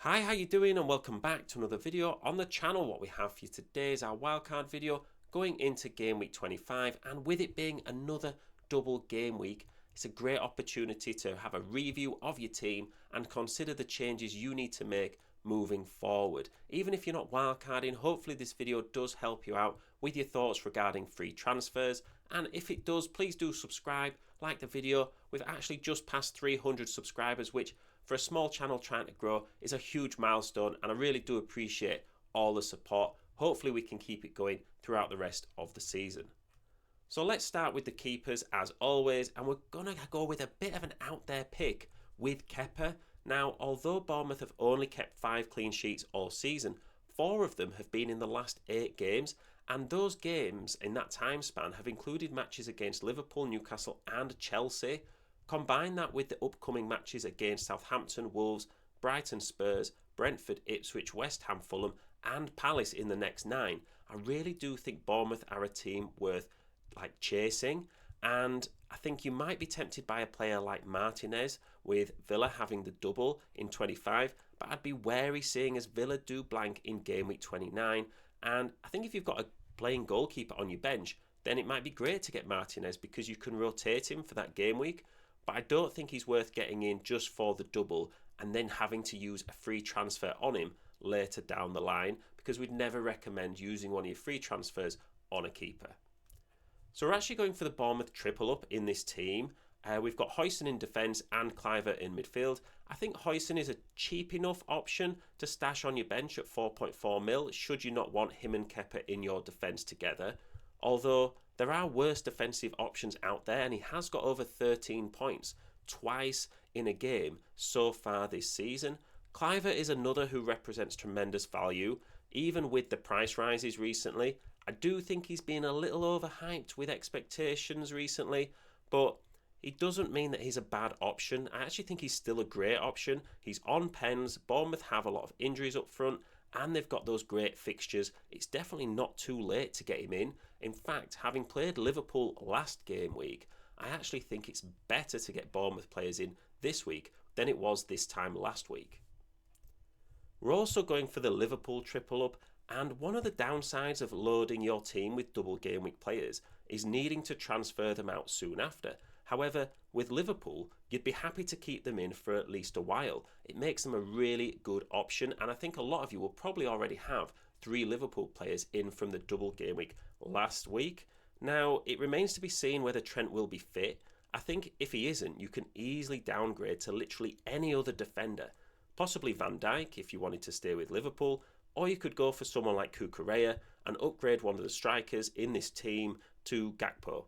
Hi, how you doing? And welcome back to another video on the channel. What we have for you today is our wildcard video going into game week 25, and with it being another double game week, it's a great opportunity to have a review of your team and consider the changes you need to make moving forward. Even if you're not wildcarding, hopefully this video does help you out with your thoughts regarding free transfers, and if it does, please do subscribe, like the video. We've actually just passed 300 subscribers, which for a small channel trying to grow is a huge milestone, and I really do appreciate all the support. Hopefully we can keep it going throughout the rest of the season. So let's start with the keepers as always, and we're going to go with a bit of an out there pick with Kepa. Now, although Bournemouth have only kept 5 clean sheets all season, 4 of them have been in the last 8 games, and those games in that time span have included matches against Liverpool, Newcastle and Chelsea. Combine that with the upcoming matches against Southampton, Wolves, Brighton, Spurs, Brentford, Ipswich, West Ham, Fulham and Palace in the next 9. I really do think Bournemouth are a team worth chasing, and I think you might be tempted by a player like Martinez with Villa having the double in 25, but I'd be wary seeing as Villa do blank in game week 29, and I think if you've got a playing goalkeeper on your bench, then it might be great to get Martinez because you can rotate him for that game week. But I don't think he's worth getting in just for the double and then having to use a free transfer on him later down the line, because we'd never recommend using one of your free transfers on a keeper. So we're actually going for the Bournemouth triple up in this team. We've got Huijsen in defence and Kluivert in midfield. I think Huijsen is a cheap enough option to stash on your bench at 4.4 mil should you not want him and Kepa in your defence together. Although there are worse defensive options out there, and he has got over 13 points twice in a game so far this season. Kluivert is another who represents tremendous value, even with the price rises recently. I do think he's been a little overhyped with expectations recently, but it doesn't mean that he's a bad option. I actually think he's still a great option. He's on pens. Bournemouth have a lot of injuries up front, and they've got those great fixtures. It's definitely not too late to get him in. In fact, having played Liverpool last game week, I actually think it's better to get Bournemouth players in this week than it was this time last week. We're also going for the Liverpool triple up, and one of the downsides of loading your team with double game week players is needing to transfer them out soon after. However, with Liverpool, you'd be happy to keep them in for at least a while. It makes them a really good option, and I think a lot of you will probably already have 3 Liverpool players in from the double game week last week. Now, it remains to be seen whether Trent will be fit. I think if he isn't, you can easily downgrade to literally any other defender. Possibly Van Dijk if you wanted to stay with Liverpool, or you could go for someone like Cucurella and upgrade one of the strikers in this team to Gakpo.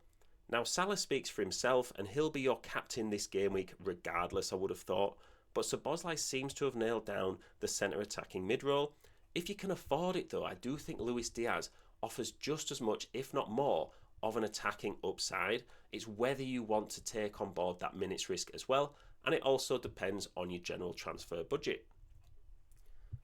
Now, Salah speaks for himself, and he'll be your captain this game week regardless, I would have thought. But Szoboszlai seems to have nailed down the centre attacking mid-role. If you can afford it though, I do think Luis Diaz offers just as much, if not more, of an attacking upside. It's whether you want to take on board that minutes risk as well, and it also depends on your general transfer budget.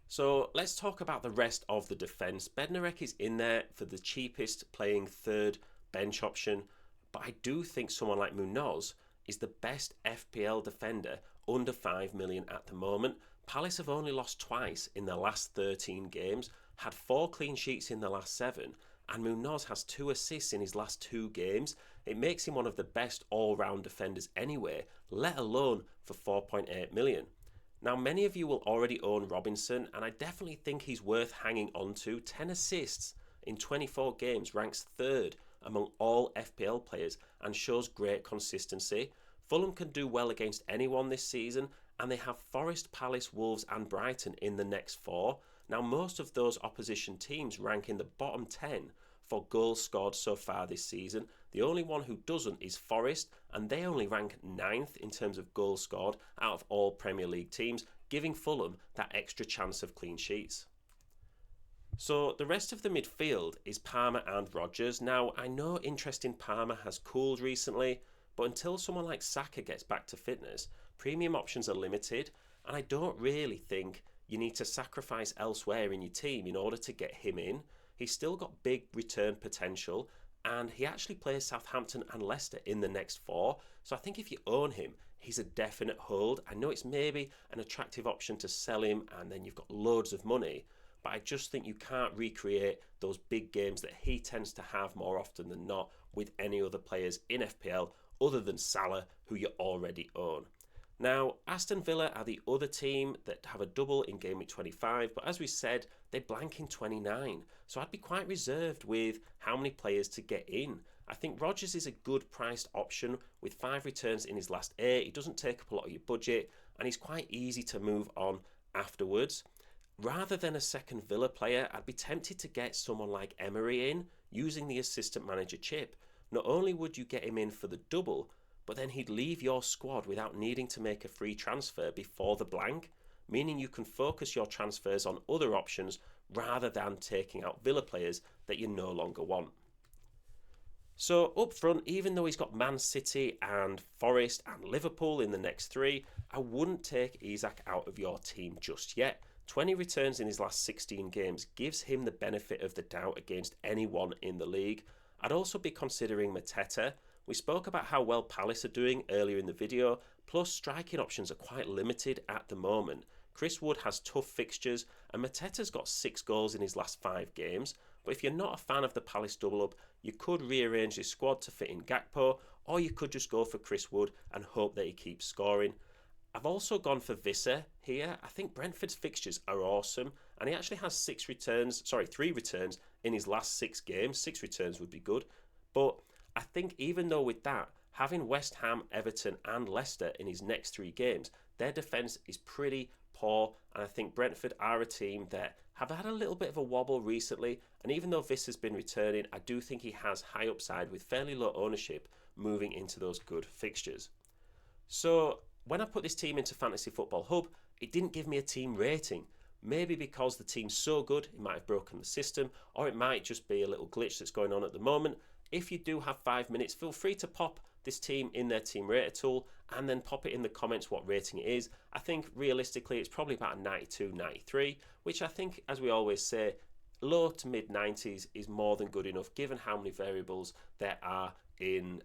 So let's talk about the rest of the defence. Bednarek is in there for the cheapest, playing third bench option. But I do think someone like Munoz is the best FPL defender under 5 million at the moment. Palace have only lost twice in their last 13 games, had 4 clean sheets in the last 7, and Munoz has 2 assists in his last 2 games. It makes him one of the best all-round defenders anyway, let alone for 4.8 million. Now, many of you will already own Robinson, and I definitely think he's worth hanging on to. 10 assists in 24 games, ranks 3rd among all FPL players and shows great consistency. Fulham can do well against anyone this season, and they have Forest, Palace, Wolves and Brighton in the next 4. Now, most of those opposition teams rank in the bottom 10 for goals scored so far this season. The only one who doesn't is Forest, and they only rank 9th in terms of goals scored out of all Premier League teams, giving Fulham that extra chance of clean sheets. So the rest of the midfield is Palmer and Rodgers. Now, I know interest in Palmer has cooled recently, but until someone like Saka gets back to fitness, premium options are limited, and I don't really think you need to sacrifice elsewhere in your team in order to get him in. He's still got big return potential, and he actually plays Southampton and Leicester in the next 4. So I think if you own him, he's a definite hold. I know it's maybe an attractive option to sell him and then you've got loads of money, but I just think you can't recreate those big games that he tends to have more often than not with any other players in FPL other than Salah, who you already own. Now, Aston Villa are the other team that have a double in Game Week 25, but as we said, they blank in 29. So I'd be quite reserved with how many players to get in. I think Rodgers is a good priced option with 5 returns in his last 8. He doesn't take up a lot of your budget, and he's quite easy to move on afterwards. Rather than a second Villa player, I'd be tempted to get someone like Emery in using the assistant manager chip. Not only would you get him in for the double, but then he'd leave your squad without needing to make a free transfer before the blank, meaning you can focus your transfers on other options rather than taking out Villa players that you no longer want. So up front, even though he's got Man City and Forest and Liverpool in the next 3, I wouldn't take Isak out of your team just yet. 20 returns in his last 16 games gives him the benefit of the doubt against anyone in the league. I'd also be considering Mateta. We spoke about how well Palace are doing earlier in the video, plus striking options are quite limited at the moment. Chris Wood has tough fixtures and Mateta's got 6 goals in his last 5 games, but if you're not a fan of the Palace double up, you could rearrange his squad to fit in Gakpo, or you could just go for Chris Wood and hope that he keeps scoring. I've also gone for Visser here. I think Brentford's fixtures are awesome, and he actually has 3 returns in his last 6 games. 6 returns would be good, but I think even though with that, having West Ham, Everton and Leicester in his next 3 games, their defence is pretty poor, and I think Brentford are a team that have had a little bit of a wobble recently, and even though Visser's been returning, I do think he has high upside with fairly low ownership moving into those good fixtures. So when I put this team into Fantasy Football Hub, it didn't give me a team rating. Maybe because the team's so good, it might have broken the system, or it might just be a little glitch that's going on at the moment. If you do have 5 minutes, feel free to pop this team in their team rater tool and then pop it in the comments what rating it is. I think realistically it's probably about a 92, 93, which I think, as we always say, low to mid 90s is more than good enough given how many variables there are in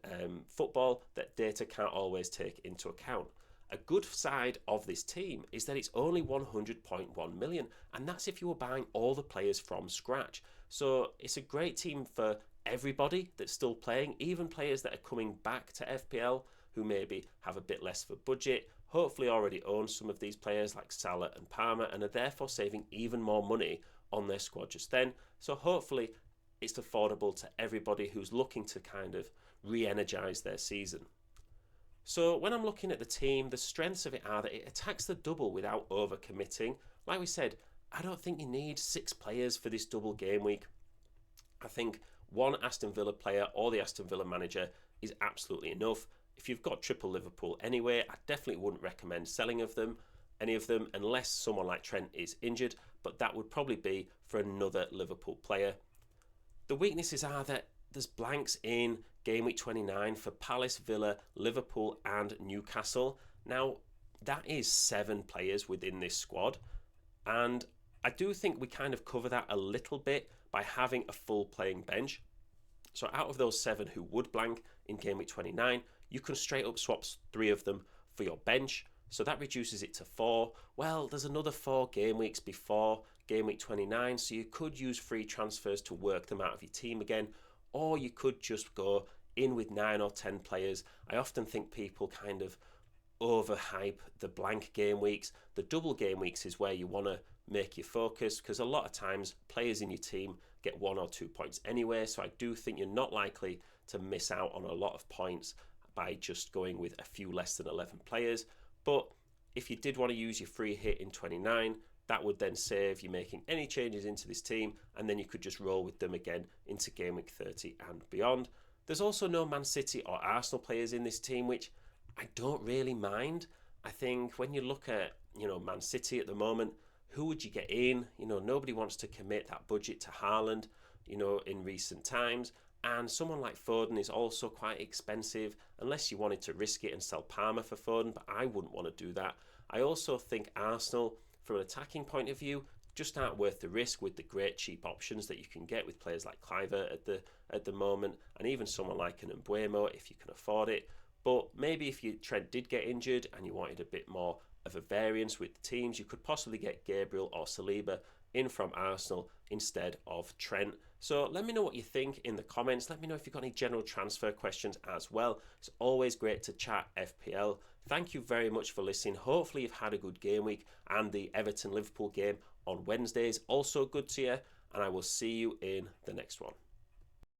football that data can't always take into account. A good side of this team is that it's only 100.1 million, and that's if you were buying all the players from scratch. So it's a great team for everybody that's still playing, even players that are coming back to FPL who maybe have a bit less of a budget, hopefully already own some of these players like Salah and Palmer and are therefore saving even more money on their squad just then. So hopefully it's affordable to everybody who's looking to kind of re-energise their season. So when I'm looking at the team, the strengths of it are that it attacks the double without overcommitting. Like we said, I don't think you need 6 players for this double game week. I think 1 Aston Villa player or the Aston Villa manager is absolutely enough. If you've got triple Liverpool anyway, I definitely wouldn't recommend selling any of them, unless someone like Trent is injured, but that would probably be for another Liverpool player. The weaknesses are that there's blanks in Game Week 29 for Palace, Villa, Liverpool and Newcastle. Now, that is 7 players within this squad, and I do think we kind of cover that a little bit by having a full playing bench. So out of those 7 who would blank in Game Week 29, you can straight up swap 3 of them for your bench. So that reduces it to 4. Well, there's another 4 game weeks before Game Week 29, so you could use free transfers to work them out of your team again, or you could just go in with 9 or 10 players. I often think people kind of overhype the blank game weeks. The double game weeks is where you want to make your focus, because a lot of times players in your team get 1 or 2 points anyway, so I do think you're not likely to miss out on a lot of points by just going with a few less than 11 players. But if you did want to use your free hit in 29, that would then save you making any changes into this team, and then you could just roll with them again into Game Week 30 and beyond. There's also no Man City or Arsenal players in this team, which I don't really mind. I think when you look at, Man City at the moment, who would you get in? Nobody wants to commit that budget to Haaland, in recent times. And someone like Foden is also quite expensive, unless you wanted to risk it and sell Palmer for Foden, but I wouldn't want to do that. I also think Arsenal, from an attacking point of view, just aren't worth the risk with the great cheap options that you can get with players like Cliver at the moment, and even someone like an Mbuemo if you can afford it. But maybe if your Trent did get injured and you wanted a bit more of a variance with the teams, you could possibly get Gabriel or Saliba in from Arsenal instead of Trent. So let me know what you think in the comments. Let me know if you've got any general transfer questions as well. It's always great to chat FPL. Thank you very much for listening. Hopefully you've had a good game week, and the Everton-Liverpool game on Wednesday is also good to you, and I will see you in the next one.